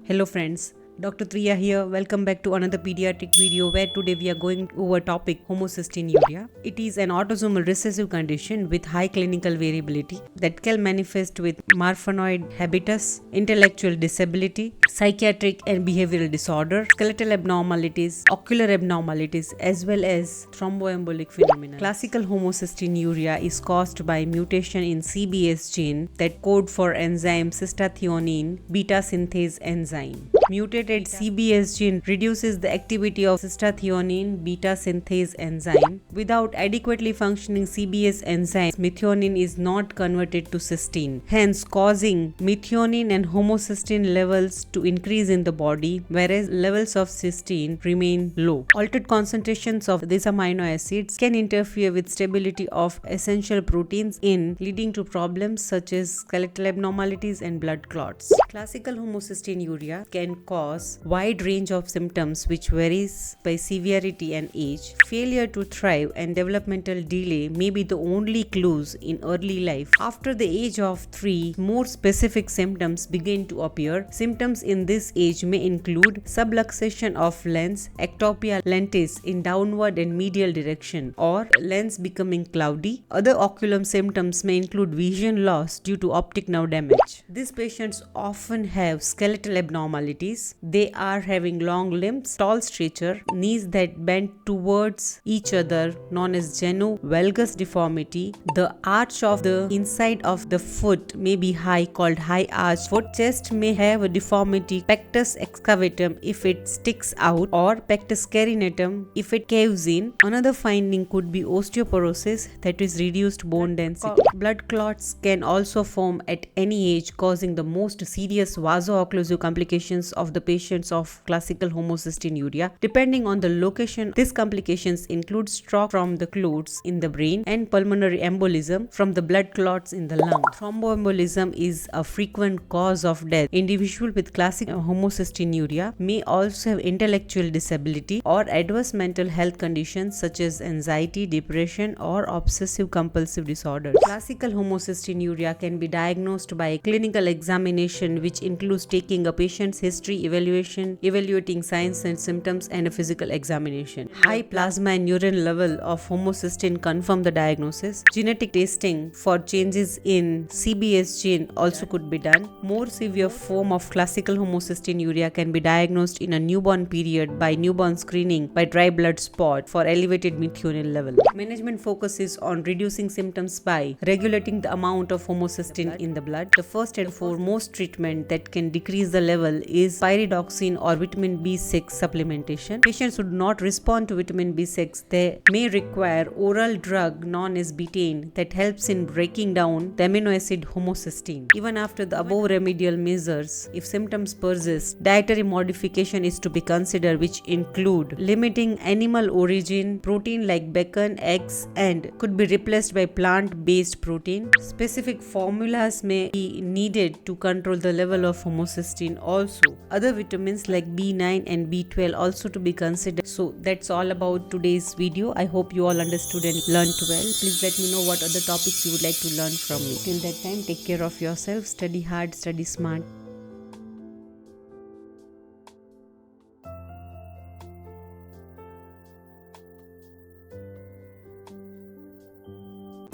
Hello friends, Dr. Triya here. Welcome back to another pediatric video where today we are going over topic homocystinuria. It is an autosomal recessive condition with high clinical variability that can manifest with marfanoid habitus, intellectual disability, psychiatric and behavioral disorder, skeletal abnormalities, ocular abnormalities as well as thromboembolic phenomena. Classical homocystinuria is caused by mutation in CBS gene that code for enzyme cystathionine beta synthase enzyme. Mutated CBS gene reduces the activity of cystathionine beta synthase enzyme. Without adequately functioning CBS enzyme, methionine is not converted to cysteine, hence causing methionine and homocysteine levels to increase in the body, whereas levels of cysteine remain low. Altered concentrations of these amino acids can interfere with stability of essential proteins leading to problems such as skeletal abnormalities and blood clots. Classical homocystinuria can cause wide range of symptoms which varies by severity and age. Failure to thrive and developmental delay may be the only clues in early life. After the age of 3, more specific symptoms begin to appear. Symptoms in this age may include subluxation of lens, ectopia lentis in downward and medial direction, or lens becoming cloudy. Other ocular symptoms may include vision loss due to optic nerve damage. These patients often have skeletal abnormalities. They are having long limbs, tall stature, knees that bend towards each other known as genu valgus deformity. The arch of the inside of the foot may be high called high arch foot. Chest may have a deformity pectus excavatum if it sticks out or pectus carinatum if it caves in. Another finding could be osteoporosis, that is reduced bone density. Blood clots can also form at any age, causing the most serious vaso-occlusive complications of the patients of classical homocystinuria. Depending on the location, these complications include stroke from the clots in the brain and pulmonary embolism from the blood clots in the lung. Thromboembolism is a frequent cause of death. Individuals with classical homocystinuria may also have intellectual disability or adverse mental health conditions such as anxiety, depression, or obsessive compulsive disorder. Classical homocystinuria can be diagnosed by clinical examination, which includes taking a patient's history, evaluating signs and symptoms, and a physical examination. High plasma and urine level of homocysteine confirm the diagnosis. Genetic testing for changes in CBS gene also could be done. More severe form of classical homocystinuria can be diagnosed in a newborn period by newborn screening by dry blood spot for elevated methionine level. Management focuses on reducing symptoms by regulating the amount of homocysteine in the blood. The first and foremost treatment that can decrease the level is pyridoxine or vitamin B6 supplementation. Patients should not respond to vitamin B6. They may require oral drug known as Betaine that helps in breaking down the amino acid homocysteine. Even after the above remedial measures, if symptoms persist, dietary modification is to be considered, which include limiting animal origin protein like bacon, eggs, and could be replaced by plant-based protein. Specific formulas may be needed to control the level of homocysteine also. Other vitamins like B9 and B12 also to be considered. So that's all about today's video. I hope you all understood and learned well. Please let me know what other topics you would like to learn from me. Till that time, take care of yourself, study hard, study smart.